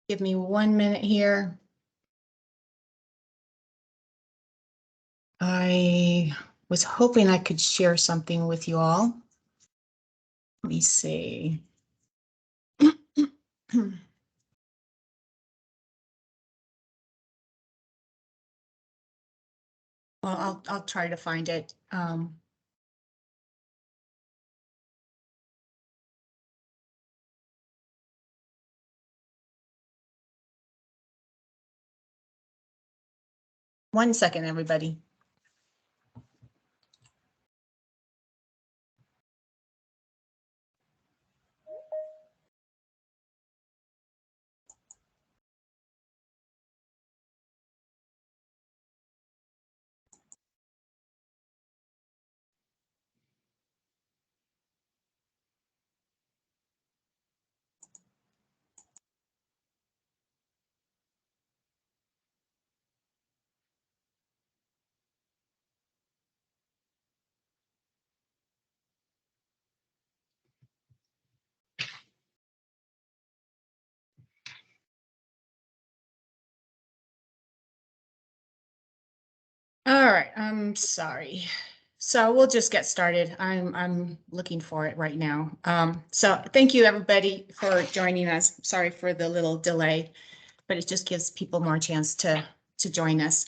Give me 1 minute here. I was hoping I could share something with you all. Let me see. Well, I'll try to find it. 1 second, everybody. All right, I'm sorry. So we'll just get started. I'm looking for it right now. So thank you everybody for joining us. Sorry for the little delay, but it just gives people more chance to join us.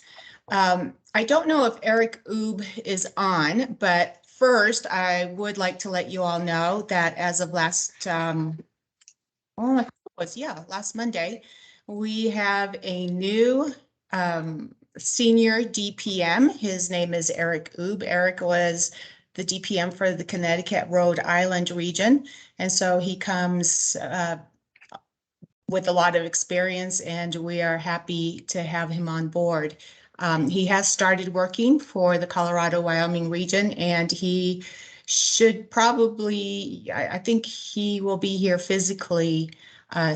I don't know if Eric Oob is on, but first I would like to let you all know that as of last last Monday, we have a new senior DPM. His name is Eric Oob. Eric was the DPM for the Connecticut Rhode Island region. And so he comes with a lot of experience, and we are happy to have him on board. He has started working for the Colorado, Wyoming region, and he should probably, I think he will be here physically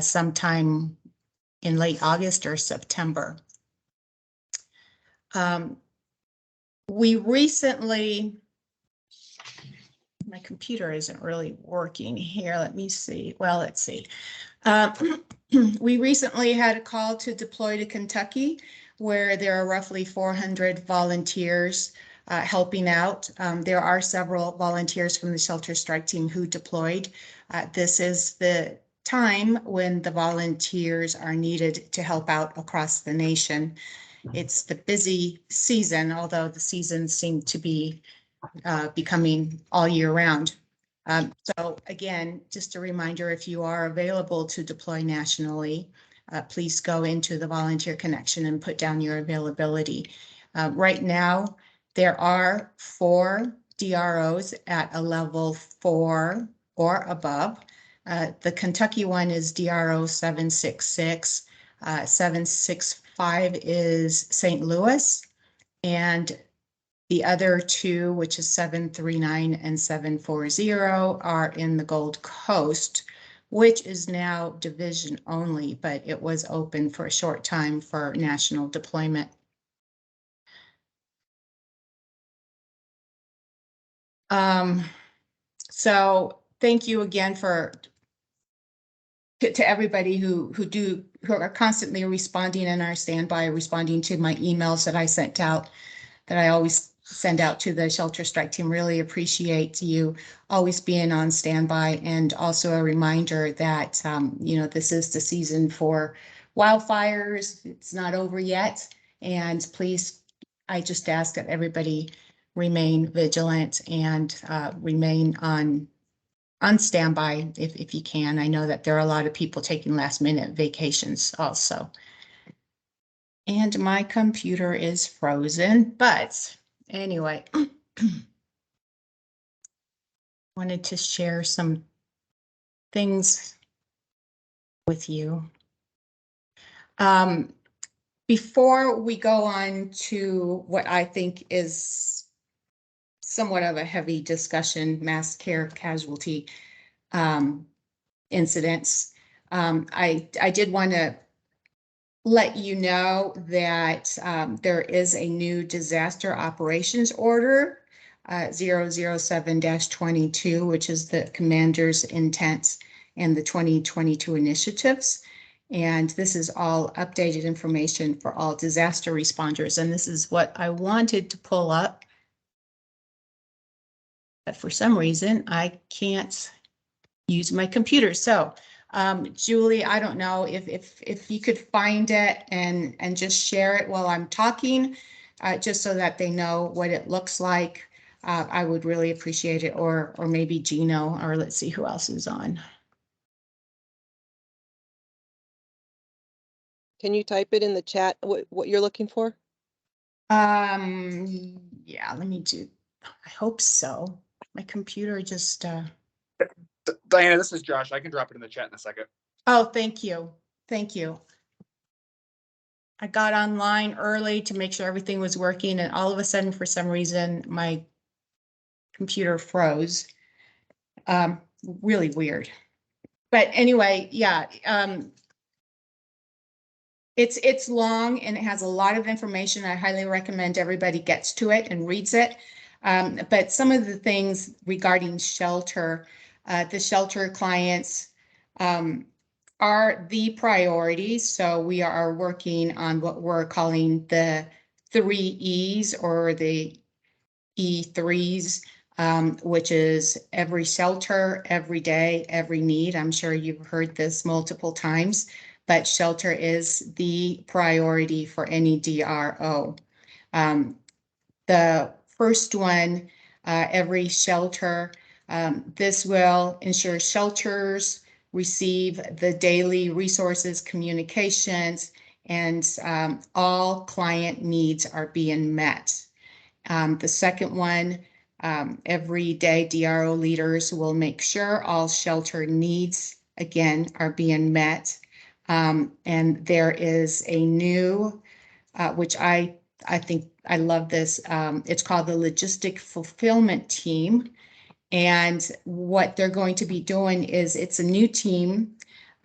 sometime in late August or September. We recently, my computer isn't really working here. Let me see. Well, let's see. We recently had a call to deploy to Kentucky, where there are roughly 400 volunteers helping out. There are several volunteers from the Shelter Strike Team who deployed. This is the time when the volunteers are needed to help out across the nation. It's the busy season, although the seasons seem to be becoming all year round. So again, just a reminder, if you are available to deploy nationally, please go into the Volunteer Connection and put down your availability. Right now, there are 4 DROs at a level 4 or above. The Kentucky one is DRO 766. 765 is St. Louis, and the other 2, which is 739 and 740, are in the Gold Coast, which is now division only, but it was open for a short time for national deployment. So thank you again to everybody who are constantly responding and are standby, responding to my emails that I sent out, that I always send out to the Shelter Strike Team. Really appreciate you always being on standby, and also a reminder that this is the season for wildfires. It's not over yet, and please, I just ask that everybody remain vigilant and remain on standby if you can. I know that there are a lot of people taking last minute vacations also. And my computer is frozen, but anyway, wanted to share some things with you. Before we go on to what I think is somewhat of a heavy discussion, mass care casualty incidents, I did want to let you know that there is a new disaster operations order, 007-22, which is the commander's intent and the 2022 initiatives. And this is all updated information for all disaster responders. And this is what I wanted to pull up. But for some reason, I can't use my computer. So Julie, I don't know if you could find it and just share it while I'm talking, just so that they know what it looks like. I would really appreciate it, or maybe Gino, or let's see who else is on. Can you type it in the chat, what you're looking for? Yeah, let me do, I hope so. My computer just, Diana, this is Josh. I can drop it in the chat in a second. oh, thank you. Thank you. I got online early to make sure everything was working, and all of a sudden, for some reason, my computer froze. Really weird. But anyway, yeah, it's long and it has a lot of information. I highly recommend everybody gets to it and reads it. But some of the things regarding shelter, the shelter clients are the priorities. So we are working on what we're calling the 3 E's, or the E3s, which is every shelter, every day, every need. I'm sure you've heard this multiple times, but shelter is the priority for any DRO. The first one, every shelter, this will ensure shelters receive the daily resources, communications, and all client needs are being met. The second one, every day DRO leaders will make sure all shelter needs, again, are being met. And there is a new, which I think I love this. It's called the Logistic Fulfillment Team. And what they're going to be doing is, it's a new team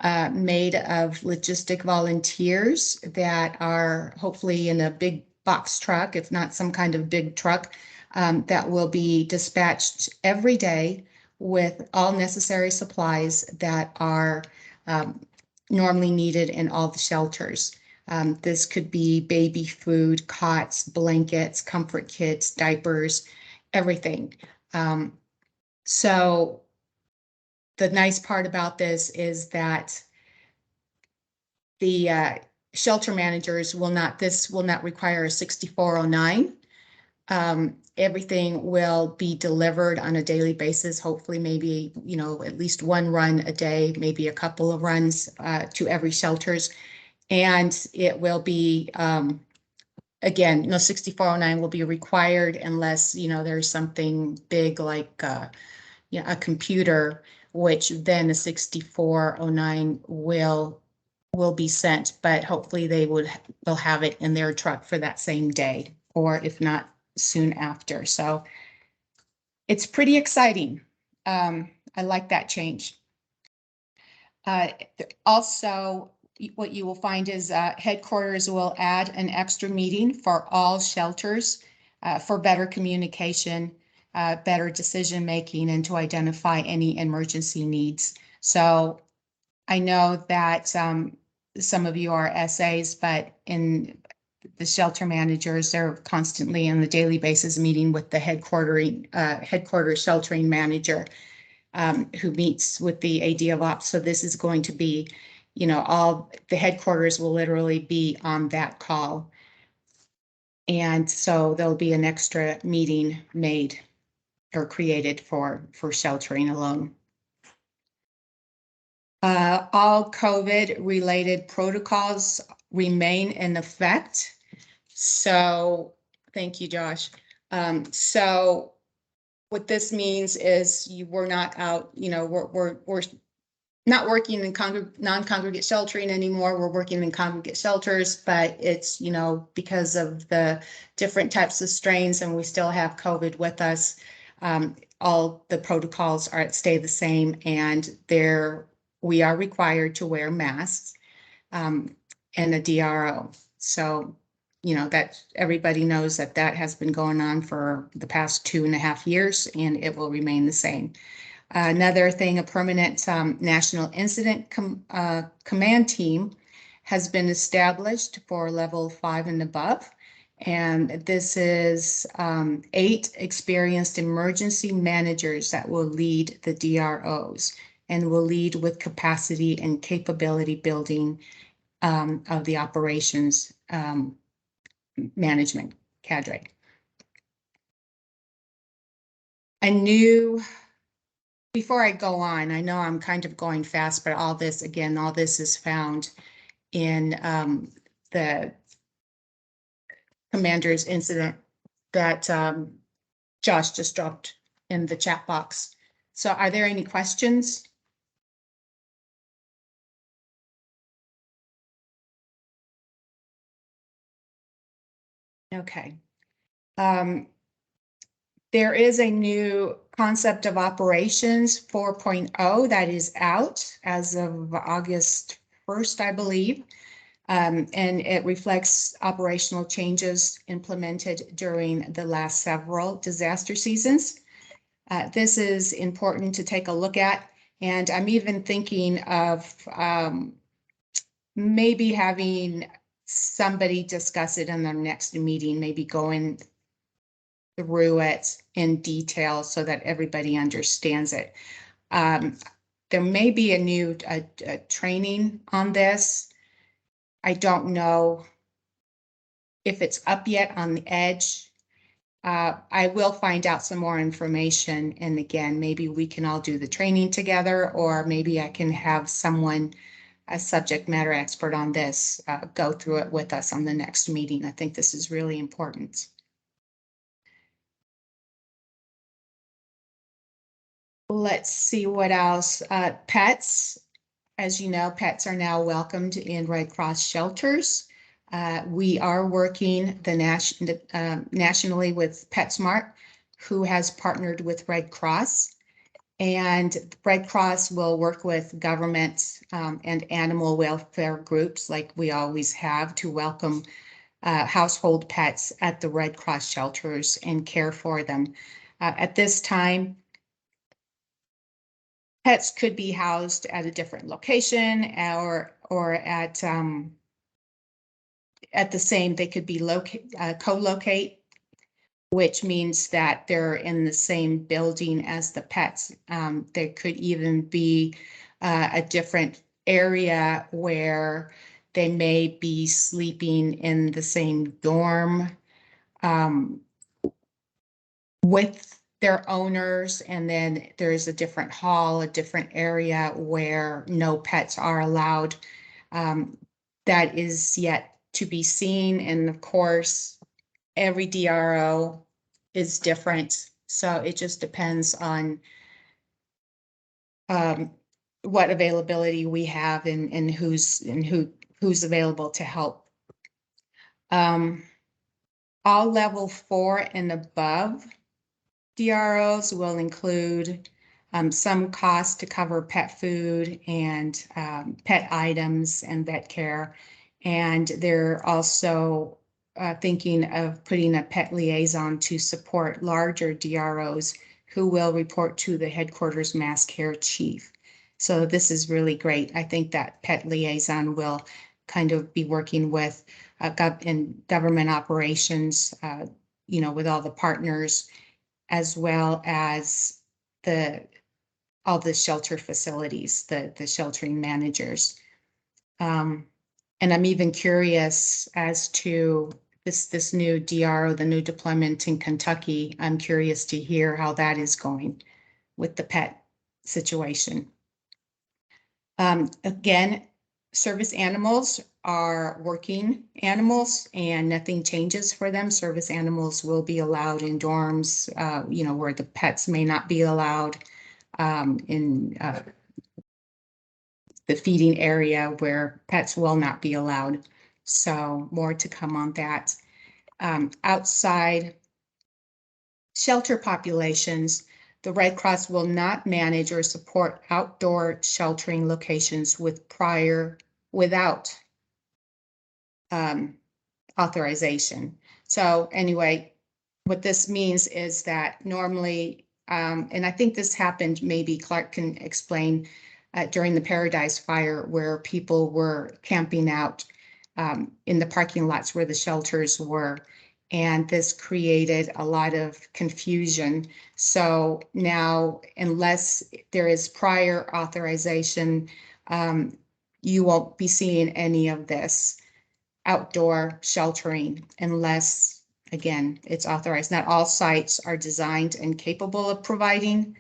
made of logistic volunteers that are hopefully in a big box truck, if not some kind of big truck, that will be dispatched every day with all necessary supplies that are normally needed in all the shelters. This could be baby food, cots, blankets, comfort kits, diapers, everything. So the nice part about this is that the shelter managers will not, this will not require a 6409. Everything will be delivered on a daily basis, hopefully maybe, you know, at least one run a day, maybe a couple of runs to every shelters. And it will be, again, no 6409 will be required unless, you know, there's something big like you know, a computer, which then a 6409 will be sent, but hopefully will have it in their truck for that same day, or if not, soon after. So it's pretty exciting. I like that change. Also, what you will find is headquarters will add an extra meeting for all shelters for better communication, better decision making, and to identify any emergency needs. So I know that some of you are SAs, but in the shelter managers, they're constantly on the daily basis meeting with the headquarters sheltering manager, who meets with the AD of Ops. So this is going to be, you know, all the headquarters will literally be on that call. And so there'll be an extra meeting made or created for sheltering alone. All COVID-related protocols remain in effect. So, thank you, Josh. So what this means is we're not out, you know, we're not working in non-congregate sheltering anymore. We're working in congregate shelters, but it's, you know, because of the different types of strains, and we still have COVID with us. All the protocols stay the same, and we are required to wear masks and a DRO. So, you know, that everybody knows that has been going on for the past 2.5 years, and it will remain the same. Another thing, a permanent National Incident Command Team has been established for level 5 and above. And this is 8 experienced emergency managers that will lead the DROs and will lead with capacity and capability building of the operations management cadre. Before I go on, I know I'm kind of going fast, but all this is found in the commander's incident that Josh just dropped in the chat box. So are there any questions? Okay. There is a new concept of operations 4.0 that is out as of August 1st, I believe. And it reflects operational changes implemented during the last several disaster seasons. This is important to take a look at. And I'm even thinking of maybe having somebody discuss it in their next meeting, maybe going through it in detail so that everybody understands it. There may be a new training on this. I don't know if it's up yet on the edge. I will find out some more information. And again, maybe we can all do the training together, or maybe I can have someone, a subject matter expert on this, go through it with us on the next meeting. I think this is really important. Let's see what else. Pets, as you know, pets are now welcomed in Red Cross shelters. We are working nationally with PetSmart, who has partnered with Red Cross. And Red Cross will work with government and animal welfare groups like we always have to welcome household pets at the Red Cross shelters and care for them. At this time, pets could be housed at a different location or at the same, they could be co-locate, which means that they're in the same building as the pets. There could even be a different area where they may be sleeping in the same dorm with their owners, and then there's a different hall, a different area where no pets are allowed. That is yet to be seen, and of course, every DRO is different, so it just depends on what availability we have and who's available to help. All level 4 and above DROs will include some cost to cover pet food and pet items and vet care. And they're also thinking of putting a pet liaison to support larger DROs who will report to the headquarters mass care chief. So this is really great. I think that pet liaison will kind of be working with in government operations, with all the partners, as well as all the shelter facilities, the sheltering managers. And I'm even curious as to this new DRO, the new deployment in Kentucky. I'm curious to hear how that is going with the pet situation. Again, service animals are working animals and nothing changes for them. Service animals will be allowed in dorms, where the pets may not be allowed, in the feeding area where pets will not be allowed. So more to come on that. Outside shelter populations, the Red Cross will not manage or support outdoor sheltering locations without authorization. So anyway, what this means is that normally, and I think this happened, maybe Clark can explain, during the Paradise Fire, where people were camping out in the parking lots where the shelters were. And this created a lot of confusion. So now, unless there is prior authorization, you won't be seeing any of this outdoor sheltering unless, again, it's authorized. Not all sites are designed and capable of providing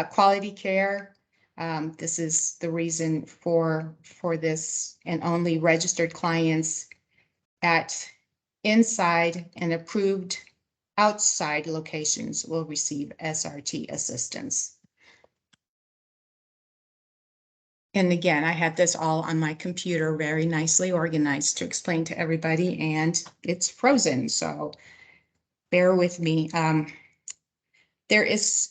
quality care. This is the reason for this, and only registered clients at inside and approved outside locations will receive SRT assistance. And again, I had this all on my computer, very nicely organized to explain to everybody, and it's frozen, so bear with me. There is,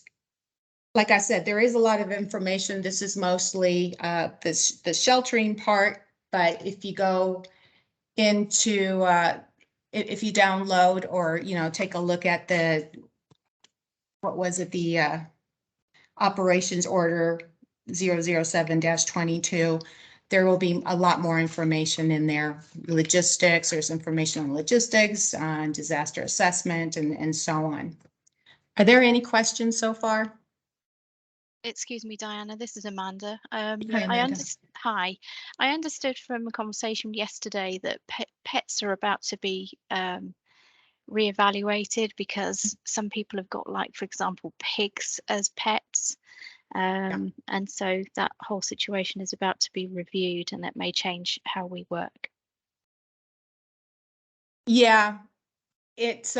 like I said, there is a lot of information. This is mostly the sheltering part, but if you go into, if you download or, take a look at the, what was it, the operations order 007-22, there will be a lot more information in there. Logistics, there's information on logistics, on disaster assessment, and so on. Are there any questions so far? Excuse me, Diana, this is Amanda. Hi, Amanda. Hi. I understood from a conversation yesterday that pets are about to be reevaluated because some people have got, like, for example, pigs as pets. And so that whole situation is about to be reviewed, and that may change how we work. Yeah, it's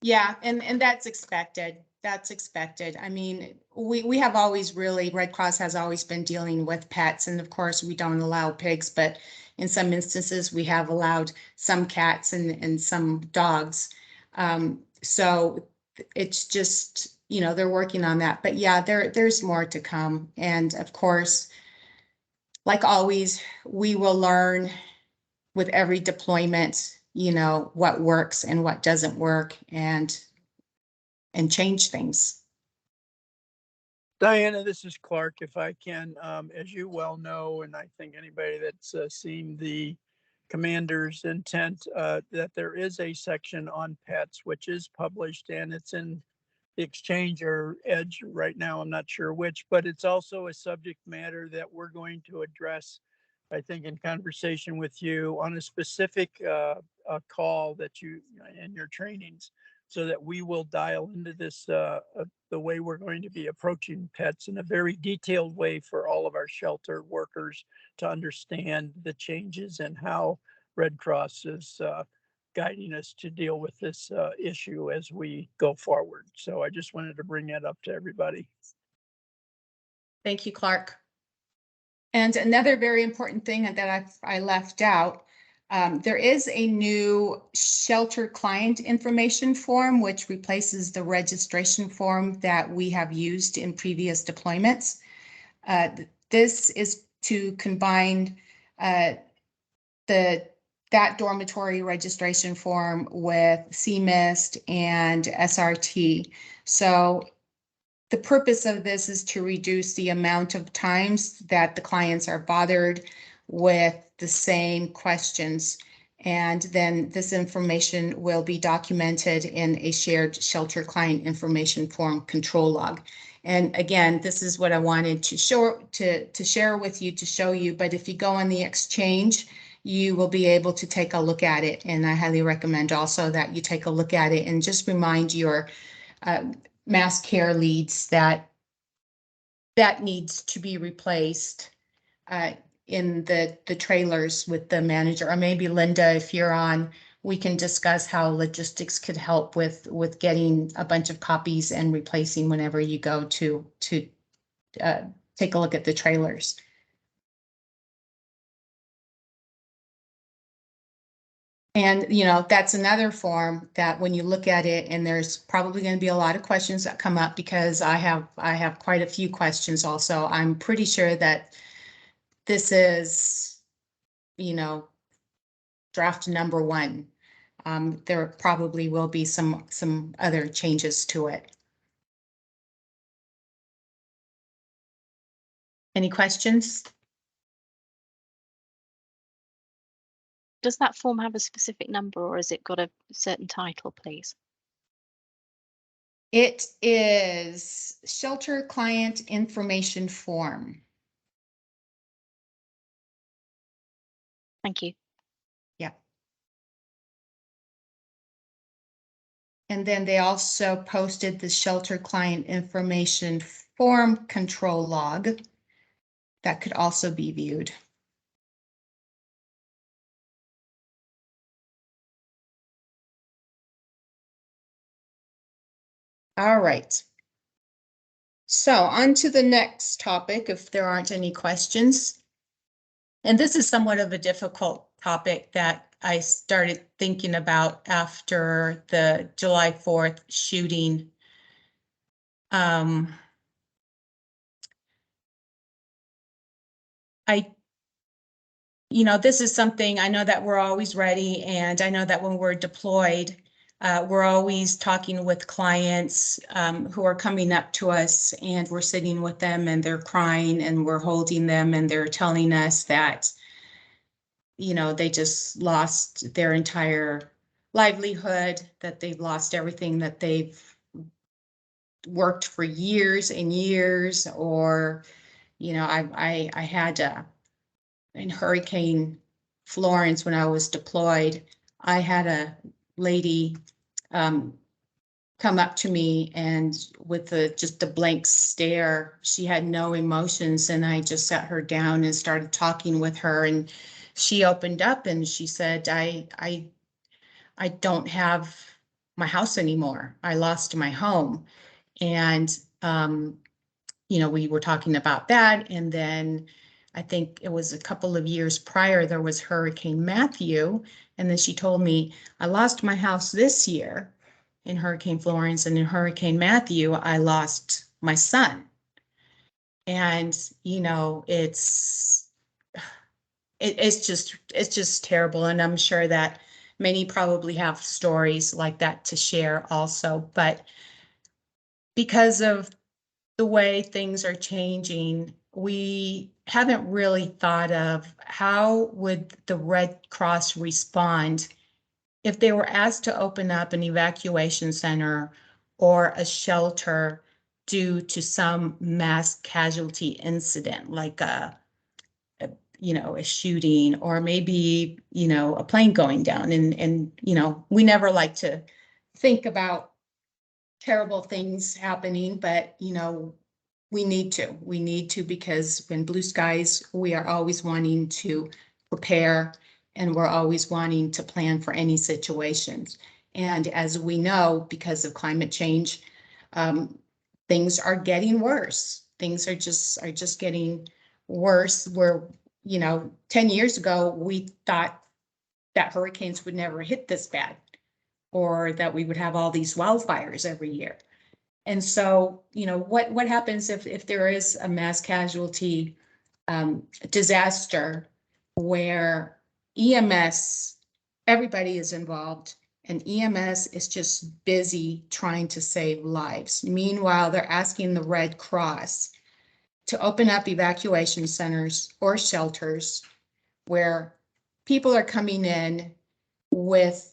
yeah, and that's expected. That's expected. I mean, we have always really, Red Cross has always been dealing with pets, and of course we don't allow pigs, but in some instances we have allowed some cats and some dogs. So it's just, they're working on that. But yeah, there's more to come. And of course, like always, we will learn with every deployment, what works and what doesn't work, and change things. Diana, this is Clark. If I can, as you well know, and I think anybody that's seen the commander's intent, that there is a section on pets, which is published, and it's in the Exchange or Edge right now. I'm not sure which, but it's also a subject matter that we're going to address, I think, in conversation with you on a specific call that you in your trainings, so that we will dial into this the way we're going to be approaching pets in a very detailed way for all of our shelter workers to understand the changes and how Red Cross is guiding us to deal with this issue as we go forward. So I just wanted to bring that up to everybody. Thank you, Clark. And another very important thing that I left out, there is a new shelter client information form, which replaces the registration form that we have used in previous deployments. This is to combine that dormitory registration form with CMIST and SRT. So the purpose of this is to reduce the amount of times that the clients are bothered with the same questions. And then this information will be documented in a shared shelter client information form control log. And again, this is what I wanted to share with you, to show you. But if you go on the Exchange, you will be able to take a look at it. And I highly recommend also that you take a look at it and just remind your mass care leads that needs to be replaced in the trailers with the manager. Or maybe Linda, if you're on, we can discuss how logistics could help with getting a bunch of copies and replacing whenever you go to take a look at the trailers. And, that's another form that when you look at it, and there's probably going to be a lot of questions that come up, because I have quite a few questions also. I'm pretty sure that this is, draft number 1. There probably will be some other changes to it. Any questions? Does that form have a specific number or has it got a certain title, please? It is Shelter Client Information Form. Thank you. Yeah. And then they also posted the Shelter Client Information Form control log that could also be viewed. All right. So on to the next topic, if there aren't any questions. And this is somewhat of a difficult topic that I started thinking about after the July 4th shooting. This is something I know that we're always ready, and I know that when we're deployed, we're always talking with clients who are coming up to us, and we're sitting with them and they're crying and we're holding them and they're telling us that, they just lost their entire livelihood, that they've lost everything that they've worked for years and years, or, I had in Hurricane Florence, when I was deployed, I had a lady come up to me and with just a blank stare, she had no emotions, and I just sat her down and started talking with her, and she opened up and she said, I don't have my house anymore. I lost my home. And we were talking about that, and then I think it was a couple of years prior, there was Hurricane Matthew, and then she told me, I lost my house this year in Hurricane Florence, and in Hurricane Matthew, I lost my son. And, it's just terrible. And I'm sure that many probably have stories like that to share also, but because of the way things are changing, we haven't really thought of how would the Red Cross respond if they were asked to open up an evacuation center or a shelter due to some mass casualty incident, like a shooting, or maybe, a plane going down. And we never like to think about terrible things happening, but we need to, because when blue skies, we are always wanting to prepare, and we're always wanting to plan for any situations. And as we know, because of climate change, things are getting worse. Things are just getting worse. Where 10 years ago, we thought that hurricanes would never hit this bad, or that we would have all these wildfires every year. And so, what happens if there is a mass casualty disaster where EMS, everybody is involved, and EMS is just busy trying to save lives. Meanwhile, they're asking the Red Cross to open up evacuation centers or shelters where people are coming in with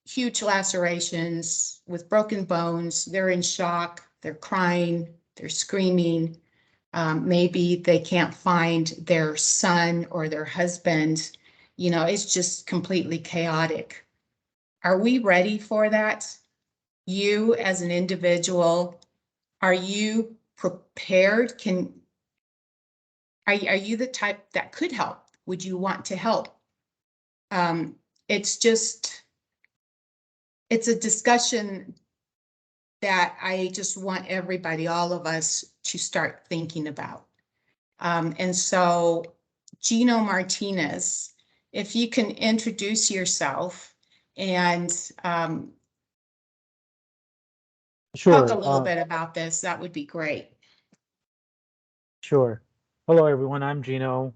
huge lacerations, with broken bones. They're in shock, they're crying, they're screaming. Maybe they can't find their son or their husband. It's just completely chaotic. Are we ready for that? You as an individual, are you prepared? Are you the type that could help? Would you want to help? It's a discussion that I just want everybody, all of us, to start thinking about. And so, Gino Martinez, if you can introduce yourself and Sure. talk a little bit about this, that would be great. Sure. Hello, everyone. I'm Gino.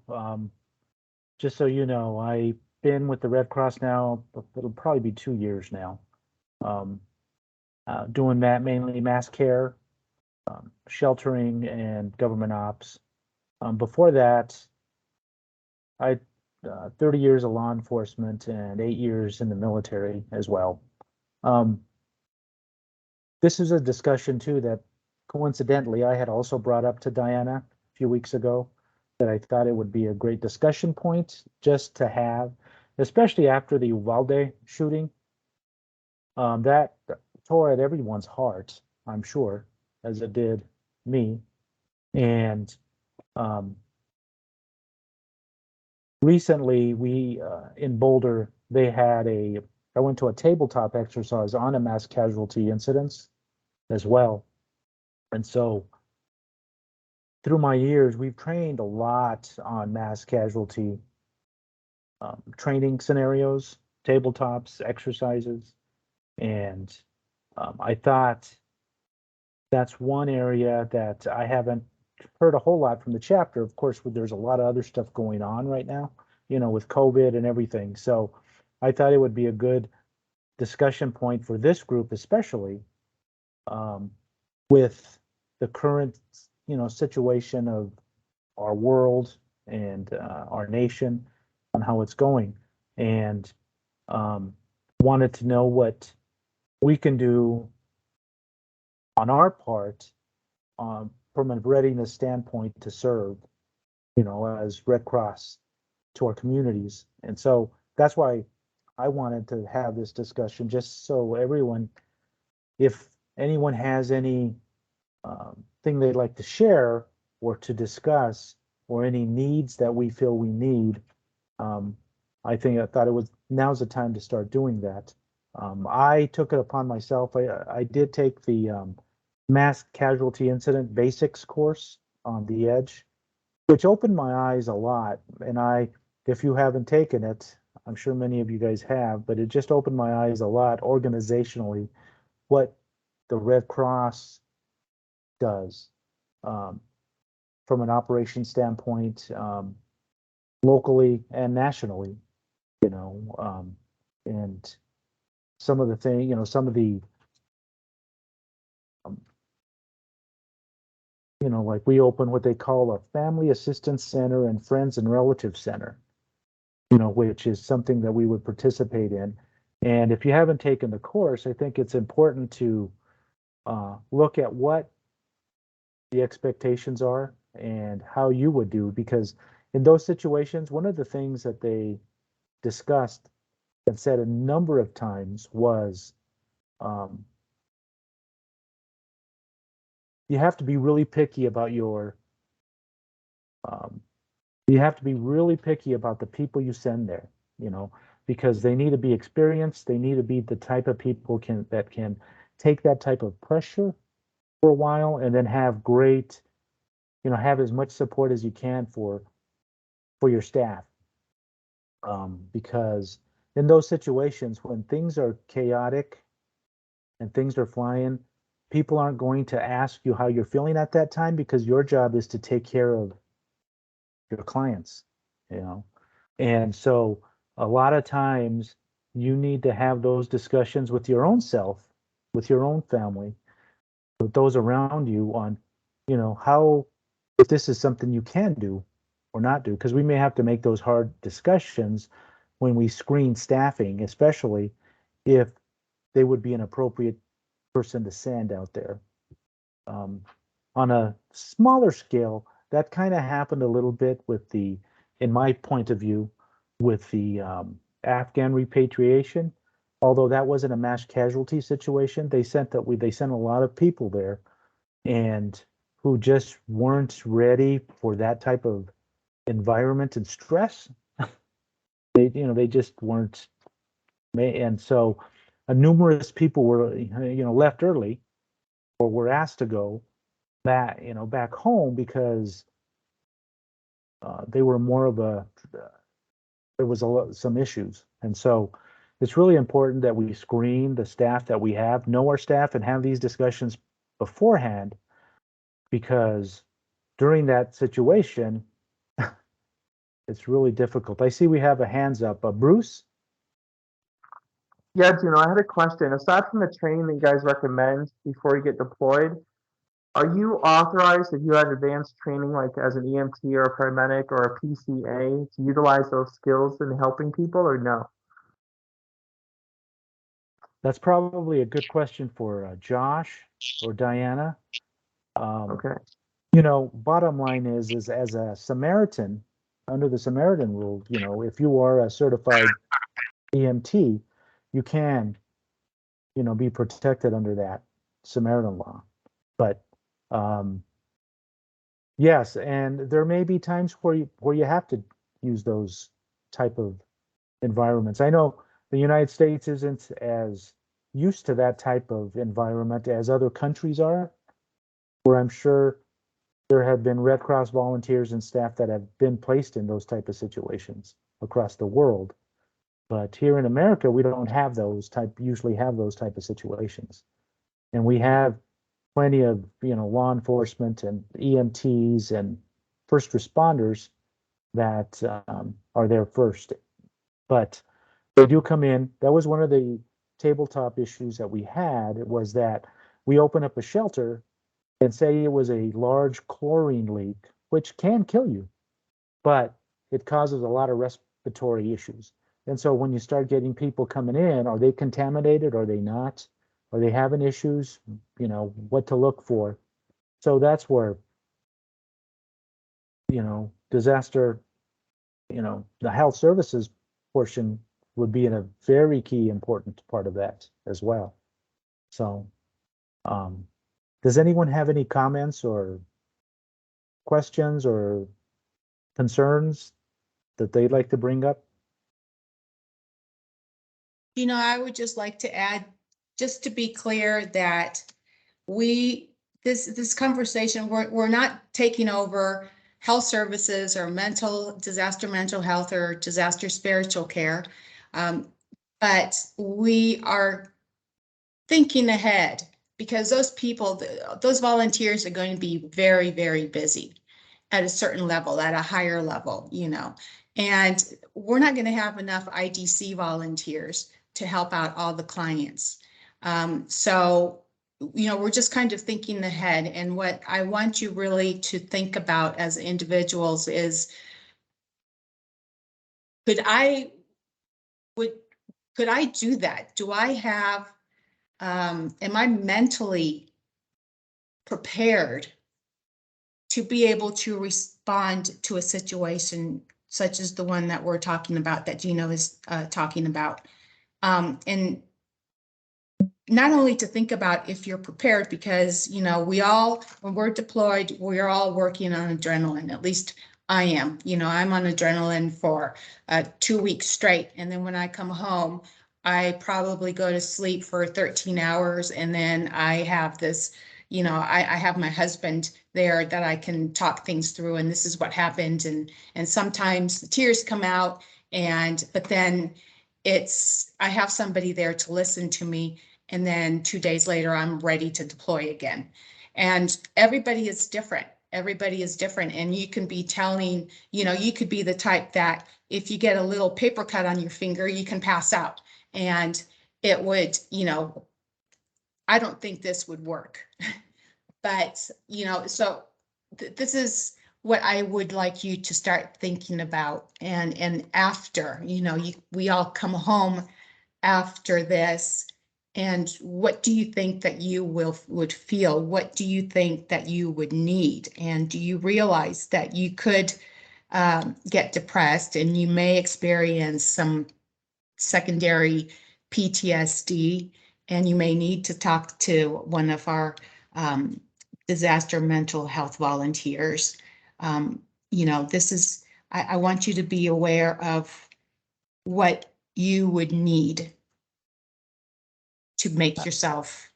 Just so you know, I've been with the Red Cross now, it'll probably be 2 years now. Doing that mainly mass care, sheltering, and government ops. Before that, I 30 years of law enforcement and 8 years in the military as well. This is a discussion too that coincidentally I had also brought up to Diana a few weeks ago, that I thought it would be a great discussion point just to have, especially after the Uvalde shooting. That tore at everyone's heart, I'm sure, as it did me. And recently, we in Boulder, I went to a tabletop exercise on a mass casualty incidents as well. And so through my years, we've trained a lot on mass casualty training scenarios, tabletops, exercises. And I thought that's one area that I haven't heard a whole lot from the chapter. Of course, there's a lot of other stuff going on right now, with COVID and everything. So I thought it would be a good discussion point for this group, especially with the current, situation of our world and our nation on how it's going, and wanted to know what we can do on our part from a readiness standpoint to serve, as Red Cross to our communities. And so that's why I wanted to have this discussion, just so everyone, if anyone has any thing they'd like to share or to discuss, or any needs that we feel we need, I thought now's the time to start doing that. I took it upon myself. I did take the mass casualty incident basics course on the Edge, which opened my eyes a lot. And if you haven't taken it, I'm sure many of you guys have, but it just opened my eyes a lot organizationally, what the Red Cross does from an operation standpoint, locally and nationally, and some of the some of the like we open what they call a family assistance center and friends and relative center, which is something that we would participate in. And if you haven't taken the course, I think it's important to look at what the expectations are and how you would do, because in those situations, one of the things that they discussed and said a number of times was you have to be really picky about the people you send there, because they need to be experienced. They need to be the type of people that can take that type of pressure for a while, and then have great, have as much support as you can for your staff. Because in those situations, when things are chaotic and things are flying, people aren't going to ask you how you're feeling at that time, because your job is to take care of your clients, And so a lot of times you need to have those discussions with your own self, with your own family, with those around you on, how, if this is something you can do or not do, because we may have to make those hard discussions when we screen staffing, especially if they would be an appropriate person to send out there. On a smaller scale, that kind of happened a little bit in my point of view, with the Afghan repatriation. Although that wasn't a mass casualty situation, they sent a lot of people there, and who just weren't ready for that type of environment and stress. They just weren't. And so numerous people were, left early, or were asked to go back home, because they were more of there was some issues. And so it's really important that we screen the staff that we have, know our staff, and have these discussions beforehand, because during that situation, it's really difficult. I see we have a hands up. Bruce? Yeah, I had a question. Aside from the training that you guys recommend before you get deployed, Are you authorized, if you have advanced training, like as an EMT or a paramedic or a PCA, to utilize those skills in helping people, or no? That's probably a good question for Josh or Diana. Okay. You know, bottom line is as a Samaritan, under the Samaritan rule, you know, if you are a certified EMT, you can, you know, be protected under that Samaritan law. But yes, and there may be times where you have to use those type of environments. I know the United States isn't as used to that type of environment as other countries are, where I'm sure there have been Red Cross volunteers and staff that have been placed in those type of situations across the world. But here in America, we don't have usually have those type of situations. And we have plenty of, you know, law enforcement and EMTs and first responders that are there first. But they do come in. That was one of the tabletop issues that we had, was that we open up a shelter and say it was a large chlorine leak, which can kill you, but it causes a lot of respiratory issues. And so when you start getting people coming in, are they contaminated? Are they not? Are they having issues? You know, what to look for. So that's where, you know, disaster, you know, the health services portion would be in a very key important part of that as well. So, does anyone have any comments or questions or concerns that they'd like to bring up? You know, I would just like to add, just to be clear, that this conversation, we're not taking over health services or disaster mental health or disaster spiritual care. But we are thinking ahead, because those people, those volunteers are going to be very, very busy at a certain level, at a higher level, you know. And we're not going to have enough IDC volunteers to help out all the clients. So, you know, we're just kind of thinking ahead. And what I want you really to think about as individuals is, could I do that? Do I have, am I mentally prepared to be able to respond to a situation such as the one that we're talking about, that Gino is talking about? And not only to think about if you're prepared, because, you know, when we're deployed, we're all working on adrenaline. At least I am. You know, I'm on adrenaline for 2 weeks straight. And then when I come home, I probably go to sleep for 13 hours. And then I have this, you know, I have my husband there that I can talk things through. And this is what happened. And sometimes the tears come out. But then I have somebody there to listen to me. And then 2 days later, I'm ready to deploy again. And everybody is different. Everybody is different. And you can be telling, you know, you could be the type that if you get a little paper cut on your finger, you can pass out. And it would, you know, I don't think this would work. But, you know, so this is what I would like you to start thinking about. And after, you know, we all come home after this, and what do you think that you would feel? What do you think that you would need? And do you realize that you could get depressed, and you may experience some secondary PTSD, and you may need to talk to one of our disaster mental health volunteers? You know, I want you to be aware of what you would need to make yourself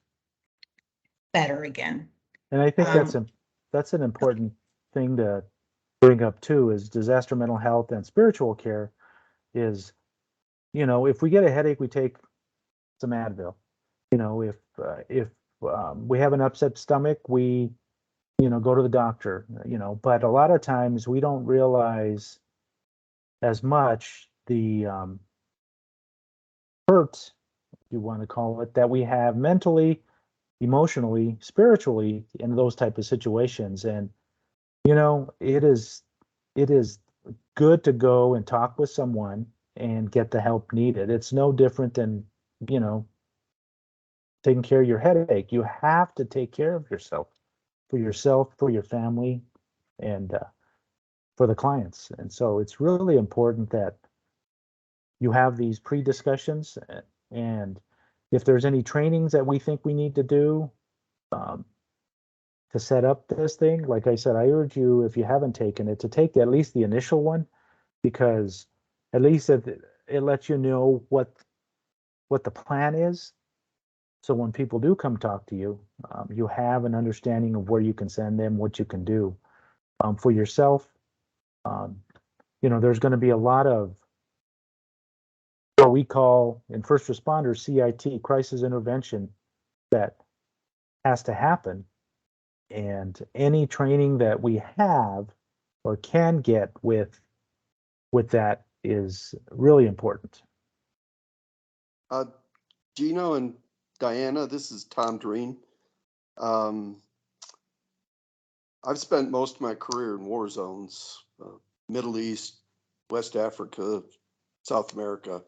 better again. And I think that's an important thing to bring up too, is disaster mental health and spiritual care is, you know, if we get a headache, we take some Advil. You know, if we have an upset stomach, we, you know, go to the doctor, you know. But a lot of times we don't realize as much the hurt, you want to call it, that we have mentally, emotionally, spiritually in those type of situations. And, you know, it is good to go and talk with someone and get the help needed. It's no different than, you know, taking care of your headache. You have to take care of yourself, for your family, and for the clients. And so it's really important that you have these pre-discussions, and if there's any trainings that we think we need to do to set up this thing, like I said, I urge you, if you haven't taken it, to take at least the initial one, because at least it lets you know what the plan is. So when people do come talk to you, you have an understanding of where you can send them, what you can do for yourself. You know, there's going to be a lot of what we call in first responders CIT, crisis intervention, that has to happen. And any training that we have or can get with that is really important. Gino and Diana, this is Tom Dreen. I've spent most of my career in war zones, Middle East, West Africa, South America.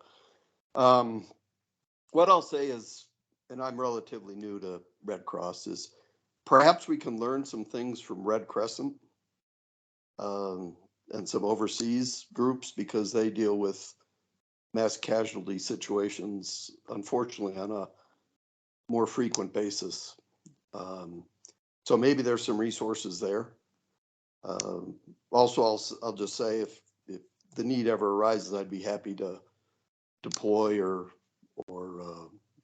What I'll say is, and I'm relatively new to Red Cross, is perhaps we can learn some things from Red Crescent and some overseas groups, because they deal with mass casualty situations, unfortunately, on a more frequent basis. So maybe there's some resources there. Also, I'll just say, if the need ever arises, I'd be happy to deploy or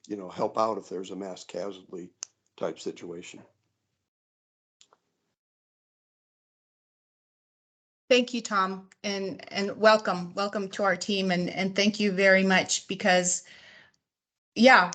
you know, help out if there's a mass casualty type situation. Thank you, Tom, and welcome to our team, and thank you very much, because yeah,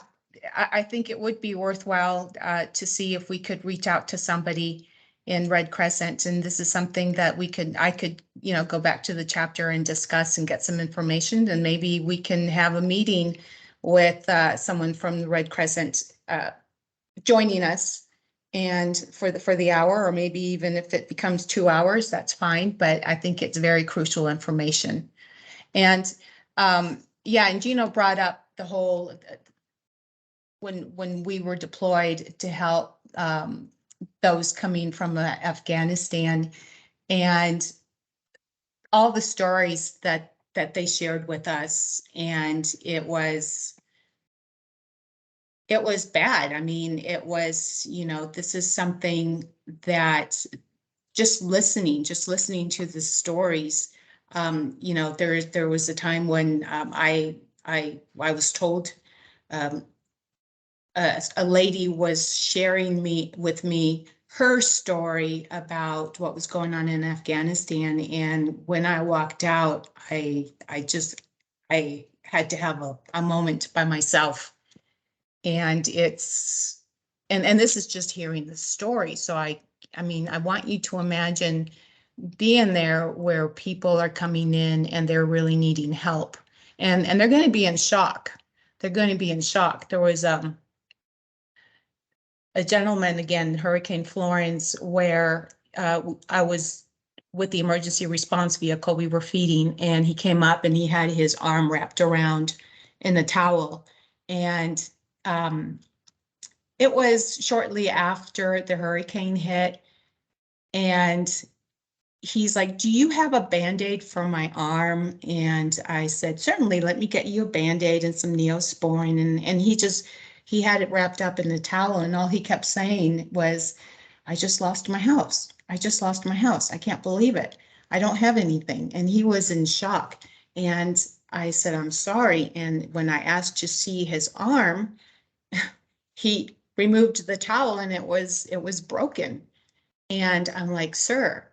I think it would be worthwhile to see if we could reach out to somebody in Red Crescent, and this is something that I could, you know, go back to the chapter and discuss and get some information, and maybe we can have a meeting with someone from the Red Crescent joining us, and for the hour, or maybe even if it becomes 2 hours, that's fine. But I think it's very crucial information. And yeah, and Gino brought up the whole when we were deployed to help those coming from Afghanistan, and all the stories that they shared with us, and it was bad. I mean, it was, you know, this is something that just listening to the stories, you know, there was a time when I was told a lady was sharing with me her story about what was going on in Afghanistan, and when I walked out, I had to have a moment by myself. And it's, and this is just hearing the story. So I mean, I want you to imagine being there where people are coming in and they're really needing help, and they're going to be in shock. They're going to be in shock. There was a gentleman, again, Hurricane Florence, where I was with the emergency response vehicle we were feeding, and he came up and he had his arm wrapped around in a towel. And it was shortly after the hurricane hit, and he's like, "Do you have a Band-Aid for my arm?" And I said, "Certainly, let me get you a Band-Aid and some Neosporin." And he had it wrapped up in the towel, and all he kept saying was, "I just lost my house. I just lost my house. I can't believe it. I don't have anything." And he was in shock. And I said, "I'm sorry." And when I asked to see his arm, he removed the towel and it was broken. And I'm like, "Sir,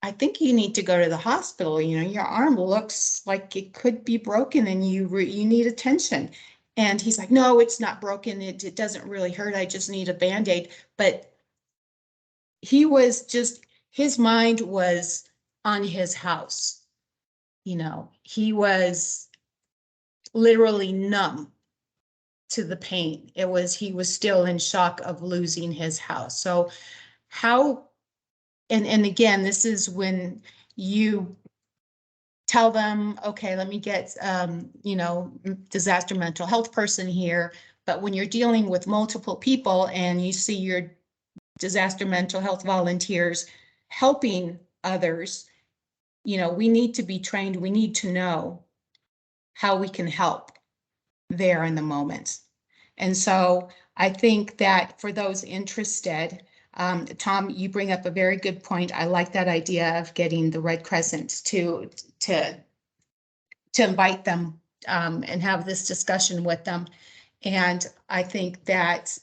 I think you need to go to the hospital. You know, your arm looks like it could be broken and you need attention." And he's like, "No, it's not broken. It doesn't really hurt. I just need a Band-Aid." But he was just, his mind was on his house. You know, he was literally numb to the pain. He was still in shock of losing his house. So how, and again, this is when you tell them, okay, let me get, disaster mental health person here. But when you're dealing with multiple people and you see your disaster mental health volunteers helping others, we need to be trained. We need to know how we can help there in the moment. And so I think that for those interested, Tom, you bring up a very good point. I like that idea of getting the Red Crescent to invite them and have this discussion with them. And I think that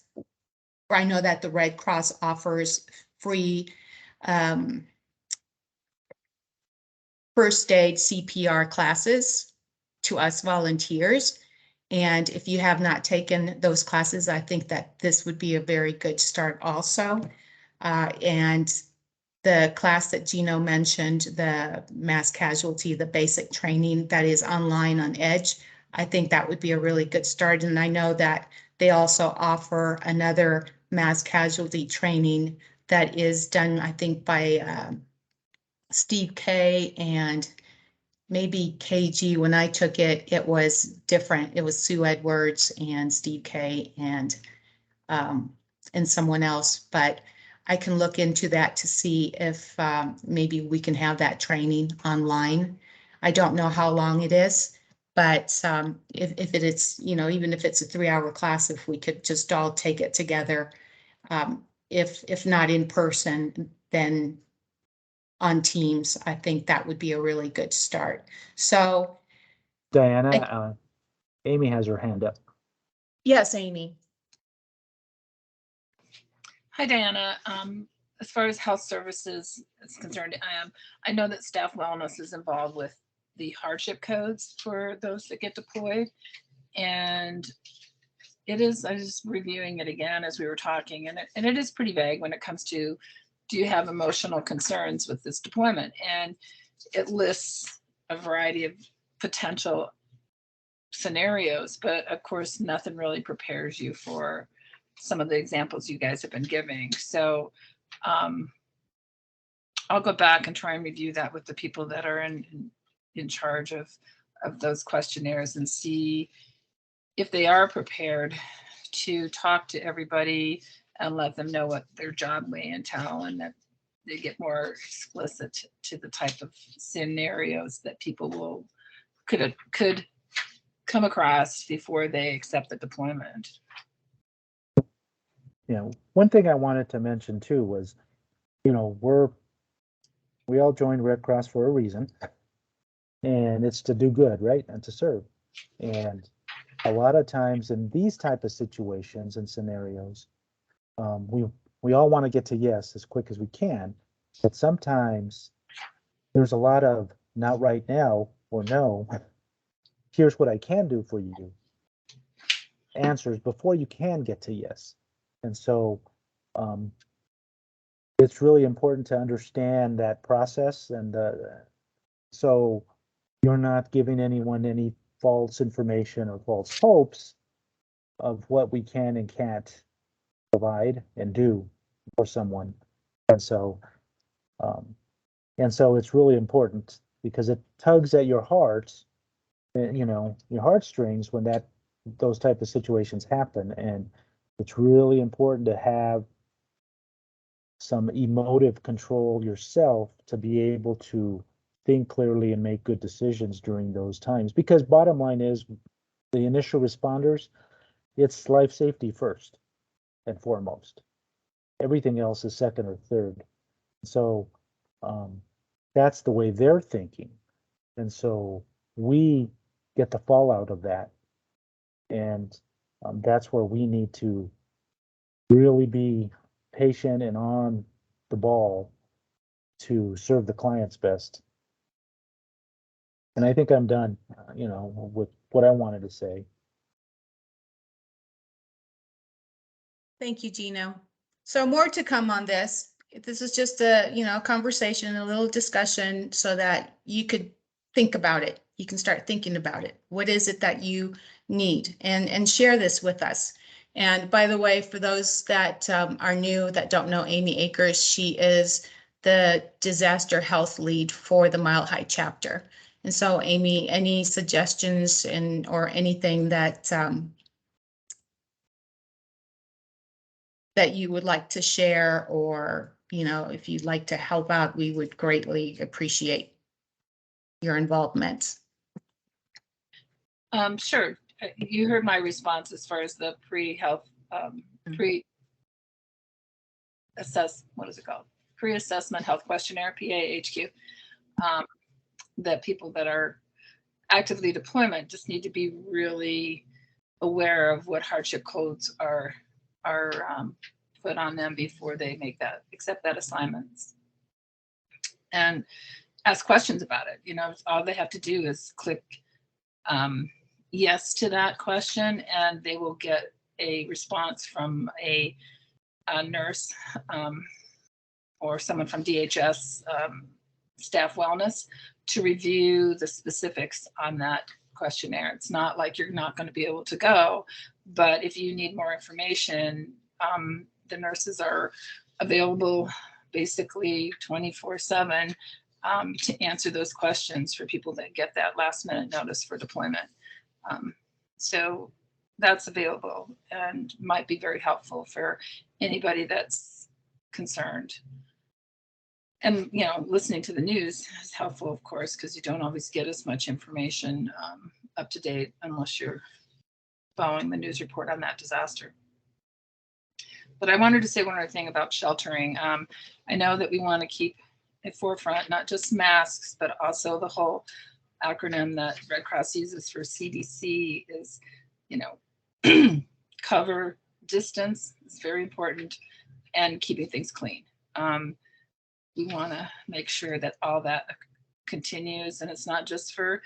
I know that the Red Cross offers free first aid CPR classes to us volunteers. And if you have not taken those classes, I think that this would be a very good start also. And the class that Gino mentioned, the mass casualty, the basic training that is online on Edge, I think that would be a really good start. And I know that they also offer another mass casualty training that is done, I think, by Steve K and maybe KG. When I took it, it was different. It was Sue Edwards and Steve K and someone else, but I can look into that to see if maybe we can have that training online. I don't know how long it is, but if it is, even if it's a 3-hour class, if we could just all take it together, if not in person, then on Teams, I think that would be a really good start. So, Diana, Amy has her hand up. yes, Amy. Hi, Diana. As far as health services is concerned, I know that staff wellness is involved with the hardship codes for those that get deployed. And I was just reviewing it again as we were talking, and it is pretty vague when it comes to, do you have emotional concerns with this deployment? And it lists a variety of potential scenarios, but of course, nothing really prepares you for some of the examples you guys have been giving. So I'll go back and try and review that with the people that are in charge of those questionnaires and see if they are prepared to talk to everybody and let them know what their job may entail, and that they get more explicit to the type of scenarios that people could come across before they accept the deployment. One thing I wanted to mention too was, we all joined Red Cross for a reason, and it's to do good, right? And to serve. And a lot of times in these type of situations and scenarios, we all want to get to yes as quick as we can, but sometimes there's a lot of not right now or no, here's what I can do for you answers before you can get to yes. And so it's really important to understand that process, and so you're not giving anyone any false information or false hopes of what we can and can't provide and do for someone. And so it's really important, because it tugs at your heart, your heartstrings when those type of situations happen. And it's really important to have some emotive control yourself to be able to think clearly and make good decisions during those times. Because bottom line is, the initial responders, it's life safety first and foremost. Everything else is second or third. So that's the way they're thinking. And so we get the fallout of that. And that's where we need to really be patient and on the ball to serve the clients best. And I think I'm done, with what I wanted to say. Thank you, Gino. So more to come on this. This is just a, conversation, a little discussion so that you could think about it. You can start thinking about it. What is it that you need? And share this with us. And by the way, for those that are new, that don't know Amy Akers, she is the disaster health lead for the Mile High chapter. And so Amy, any suggestions or anything that that you would like to share, or, you know, if you'd like to help out, we would greatly appreciate your involvement. Sure. You heard my response as far as the pre-health, what is it called? Pre-assessment health questionnaire, PAHQ. That people that are actively deployment just need to be really aware of what hardship codes are put on them before they accept that assignments, and ask questions about it. You know, all they have to do is click yes to that question, and they will get a response from a nurse or someone from DHS staff wellness to review the specifics on that questionnaire. It's not like you're not going to be able to go, but if you need more information, the nurses are available basically 24/7 to answer those questions for people that get that last minute notice for deployment. So that's available and might be very helpful for anybody that's concerned. And, you know, listening to the news is helpful, of course, because you don't always get as much information up to date unless you're following the news report on that disaster. But I wanted to say one other thing about sheltering. I know that we want to keep at forefront, not just masks, but also the whole acronym that Red Cross uses for CDC is, you know, cover, distance is very important, and keeping things clean. We want to make sure that all that continues, and it's not just for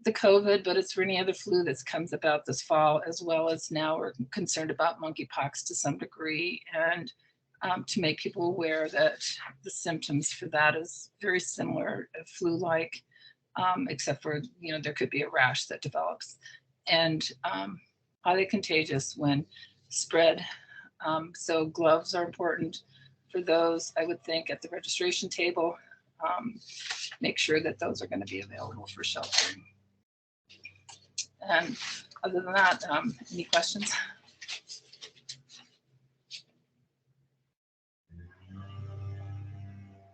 the COVID, but it's for any other flu that comes about this fall, as well as now we're concerned about monkeypox to some degree, and to make people aware that the symptoms for that is very similar, flu-like, except for, you know, there could be a rash that develops, and highly contagious when spread. So gloves are important for those, I would think, at the registration table. Make sure that those are going to be available for sheltering. And other than that, any questions?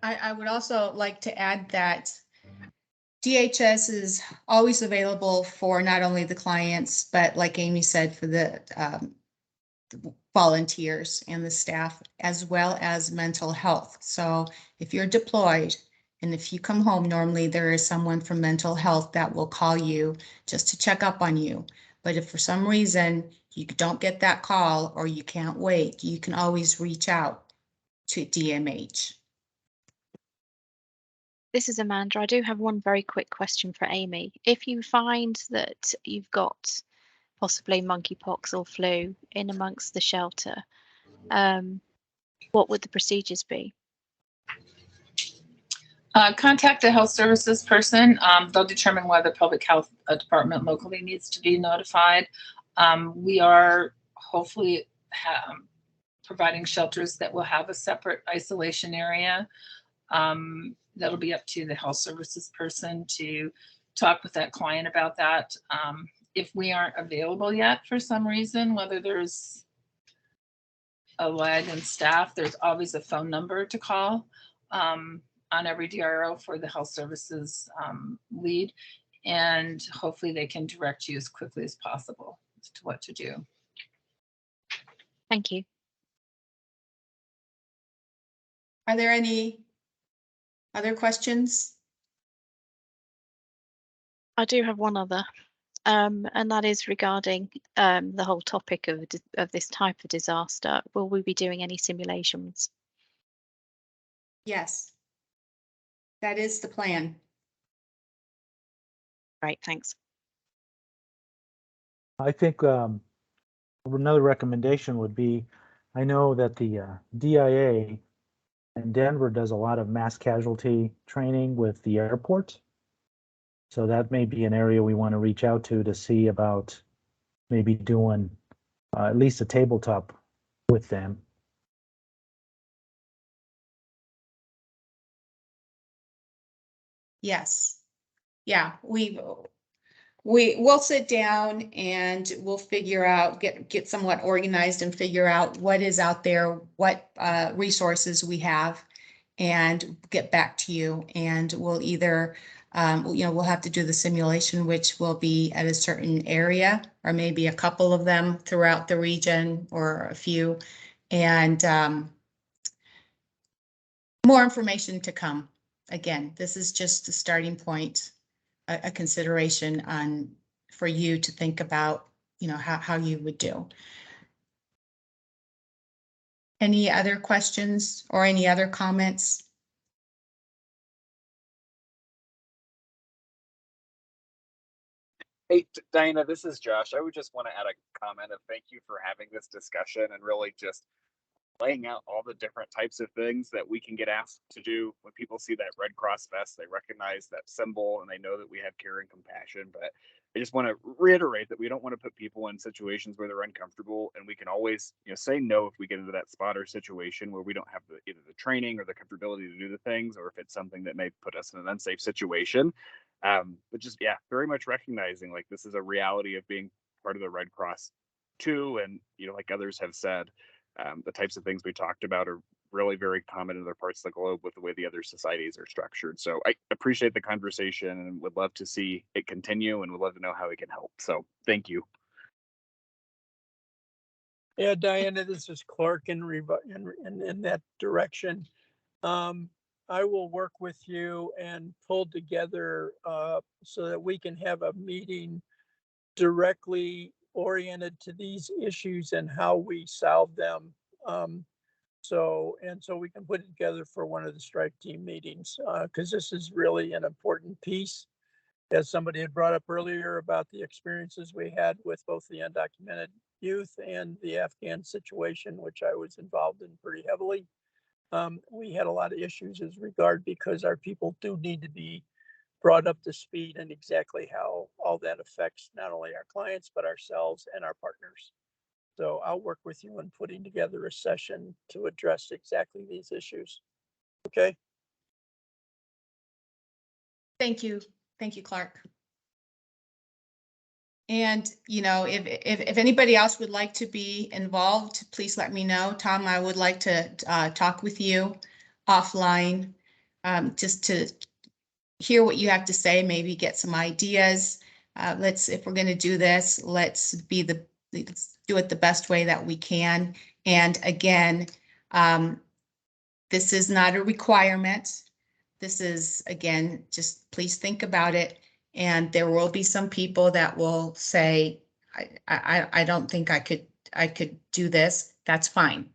I would also like to add that DHS is always available for not only the clients, but like Amy said, for the volunteers and the staff, as well as mental health. So if you're deployed and if you come home, normally there is someone from mental health that will call you just to check up on you. But if for some reason you don't get that call or you can't wait, you can always reach out to DMH. This is Amanda. I do have one very quick question for Amy. If you find that you've got possibly monkeypox or flu in amongst the shelter, what would the procedures be? Contact the health services person. They'll determine whether public health department locally needs to be notified. We are hopefully providing shelters that will have a separate isolation area. That'll be up to the health services person to talk with that client about that. If we aren't available yet for some reason, whether there's a lag in staff, there's always a phone number to call on every DRO for the health services lead, and hopefully they can direct you as quickly as possible as to what to do. Thank you. Are there any other questions? I do have one other, and that is regarding the whole topic of this type of disaster. Will we be doing any simulations? Yes. That is the plan. Great, thanks. I think another recommendation would be, I know that the DIA in Denver does a lot of mass casualty training with the airport. So that may be an area we want to reach out to see about maybe doing at least a tabletop with them. Yes. Yeah, we'll sit down and we'll figure out, get somewhat organized and figure out what is out there, what resources we have, and get back to you. And we'll either, we'll have to do the simulation, which will be at a certain area, or maybe a couple of them throughout the region, or a few. And more information to come. Again, this is just the starting point, a consideration for you to think about, how you would do. Any other questions or any other comments? Hey, Diana, this is Josh. I would just want to add a comment of thank you for having this discussion and really just laying out all the different types of things that we can get asked to do. When people see that Red Cross vest, they recognize that symbol and they know that we have care and compassion. But I just want to reiterate that we don't want to put people in situations where they're uncomfortable, and we can always, say no if we get into that spot or situation where we don't have either the training or the comfortability to do the things, or if it's something that may put us in an unsafe situation. But just, very much recognizing like this is a reality of being part of the Red Cross too. And, like others have said, the types of things we talked about are really very common in other parts of the globe with the way the other societies are structured. So I appreciate the conversation and would love to see it continue, and would love to know how we can help. So thank you. Yeah, Diana, this is Clark in that direction. I will work with you and pull together so that we can have a meeting directly oriented to these issues and how we solve them. So we can put it together for one of the strike team meetings, because this is really an important piece. As somebody had brought up earlier about the experiences we had with both the undocumented youth and the Afghan situation, which I was involved in pretty heavily. We had a lot of issues as regard, because our people do need to be brought up to speed and exactly how all that affects not only our clients, but ourselves and our partners. So I'll work with you in putting together a session to address exactly these issues. Okay. Thank you. Thank you, Clark. And, if anybody else would like to be involved, please let me know. Tom, I would like to talk with you offline, just to hear what you have to say, maybe get some ideas. If we're going to do this, let's do it the best way that we can. And again, this is not a requirement. This is, again, just please think about it. And there will be some people that will say, I don't think I could do this. That's fine.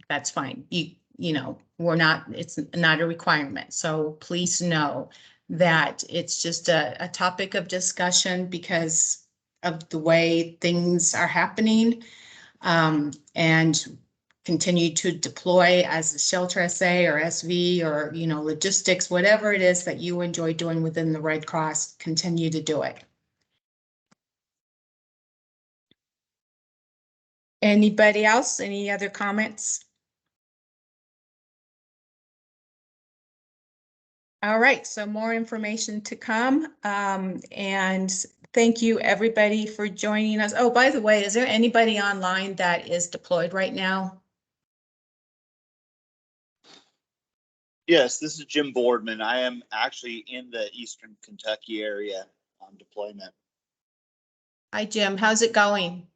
That's fine. It's not a requirement. So please know that it's just a topic of discussion because of the way things are happening. And continue to deploy as a shelter SA or SV or, logistics, whatever it is that you enjoy doing within the Red Cross, continue to do it. Anybody else? Any other comments? All right, so more information to come. And thank you everybody for joining us. Oh, by the way, is there anybody online that is deployed right now? Yes, this is Jim Boardman. I am actually in the Eastern Kentucky area on deployment. Hi, Jim. How's it going?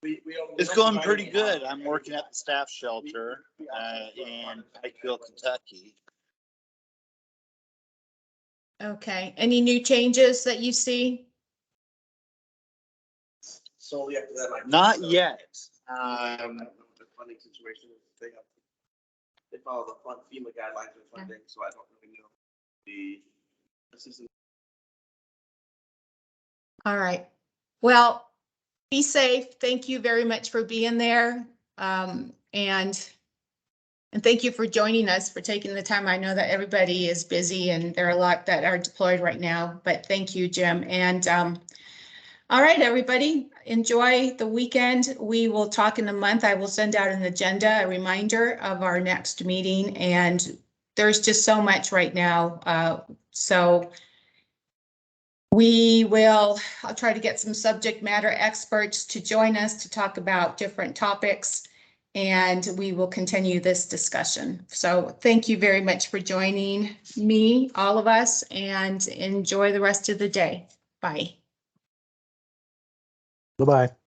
It's going pretty good. I'm working at the staff shelter in Pikeville, Kentucky. Okay. Any new changes that you see? Not yet. The funding situation, they follow the FEMA guidelines for funding, so I don't really know the assistant. All right. Well, be safe. Thank you very much for being there. And And thank you for joining us, for taking the time. I know that everybody is busy and there are a lot that are deployed right now, but thank you, Jim. And all right, everybody, enjoy the weekend. We will talk in a month. I will send out an agenda, a reminder of our next meeting. And there's just so much right now. So I'll try to get some subject matter experts to join us to talk about different topics, and we will continue this discussion. So thank you very much for joining me, all of us, and enjoy the rest of the day. Bye. Bye-bye.